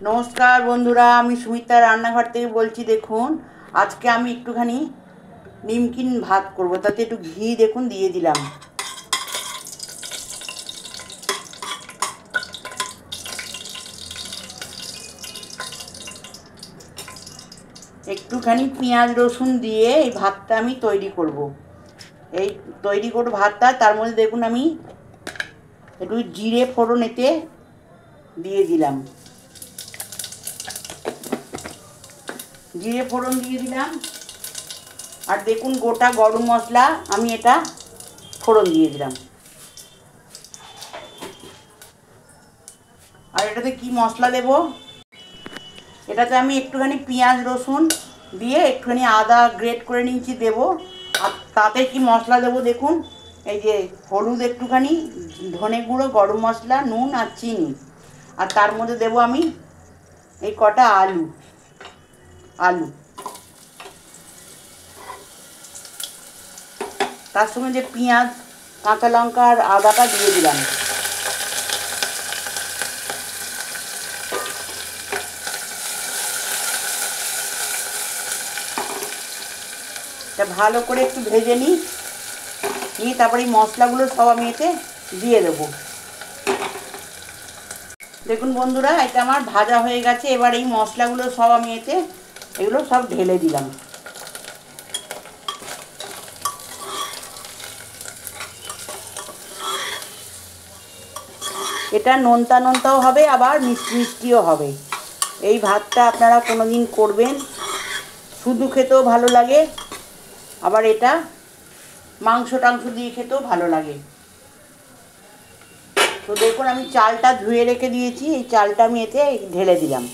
নমস্কার বন্ধুরা, আমি সুমিতা রান্নাঘর থেকে বলছি। দেখুন, আজকে আমি একটুখানি নিমকিন ভাত করব, তাতে একটু ঘি দেখুন দিয়ে দিলাম। একটুখানি পেঁয়াজ রসুন দিয়ে এই ভাতটা আমি তৈরি করব। এই তৈরি করব ভাতটা, তার মধ্যে দেখুন আমি একটু জিরে ফোড়ন এতে দিয়ে দিলাম। জিরে ফোড়ন দিয়ে দিলাম, আর দেখুন গোটা গরম মশলা আমি এটা ফোড়ন দিয়ে দিলাম। আর এটাতে কি মশলা দেব, এটাতে আমি একটুখানি পেঁয়াজ রসুন দিয়ে একটুখানি আদা গ্রেট করে নিয়েছি দেবো। আর তাতে কি মশলা দেবো দেখুন, এই যে হলুদ একটুখানি, ধনে গুঁড়ো, গরম মশলা, নুন আর চিনি। আর তার মধ্যে দেবো আমি এই কটা আলু আলু তার সঙ্গে যে পেঁয়াজ, কাঁচা লঙ্কা আর আদাটা দিয়ে দিলাম। এটা ভালো করে একটু ভেজে নিই, তারপরে এই মশলাগুলো সব আমি এতে দিয়ে দেবো। দেখুন বন্ধুরা, এটা আমার ভাজা হয়ে গেছে। এবার এই মশলাগুলো সব আমি এতে এগুলো সব ঢেলে দিলাম। এটা নোনতা নোনতাও হবে, আবার মিষ্টি মিষ্টিও হবে। এই ভাতটা আপনারা কোনো দিন করবেন, শুধু খেতেও ভালো লাগে, আবার এটা মাংস টাংস দিয়ে খেতেও ভালো লাগে। তো দেখুন, আমি চালটা ধুয়ে রেখে দিয়েছি, এই চালটা আমি এতে ঢেলে দিলাম।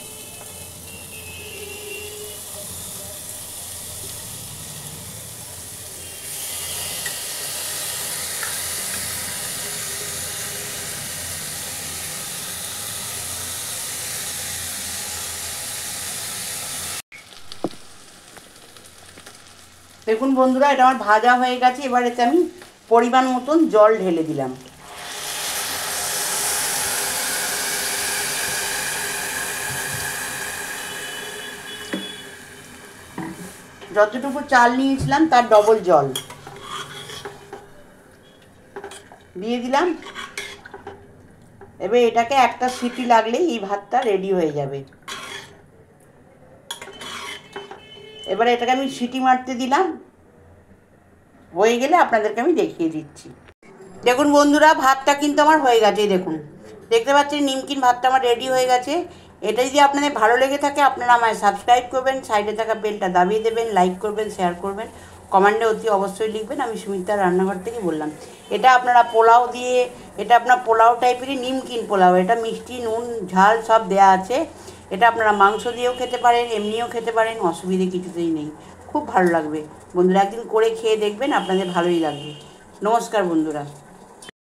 দেখুন বন্ধুরা, এটা আমার ভাজা হয়ে গেছে। এবার এতে আমি পরিমাণ মতন জল ঢেলে দিলাম। যতটুকু চাল নিয়েছিলাম তার ডবল জল দিয়ে দিলাম। এবার এটাকে একটা সিটি লাগলেই এই ভাতটা রেডি হয়ে যাবে। এবারে এটাকে আমি সিটি মারতে দিলাম, হয়ে গেলে আপনাদেরকে আমি দেখিয়ে দিচ্ছি। দেখুন বন্ধুরা, ভাতটা কিন্তু আমার হয়ে গেছে। দেখুন, দেখতে পাচ্ছেন নিমকিন ভাতটা আমার রেডি হয়ে গেছে। এটা যদি আপনাদের ভালো লেগে থাকে, আপনারা আমায় সাবস্ক্রাইব করবেন, সাইডে থাকা বেলটা দাবিয়ে দেবেন, লাইক করবেন, শেয়ার করবেন, কমেন্টে অতি অবশ্যই লিখবেন আমি সুমিতার রান্নাঘর থেকে বললাম। এটা আপনারা পোলাও দিয়ে, এটা আপনার পোলাও টাইপেরই নিমকিন পোলাও। এটা মিষ্টি, নুন, ঝাল সব দেয়া আছে। এটা আপনারা মাংস দিয়েও খেতে পারেন, এমনিও খেতে পারেন, অসুবিধে কিছুতেই নেই। খুব ভালো লাগবে বন্ধুরা, একদিন করে খেয়ে দেখবেন, আপনাদের ভালোই লাগবে। নমস্কার বন্ধুরা।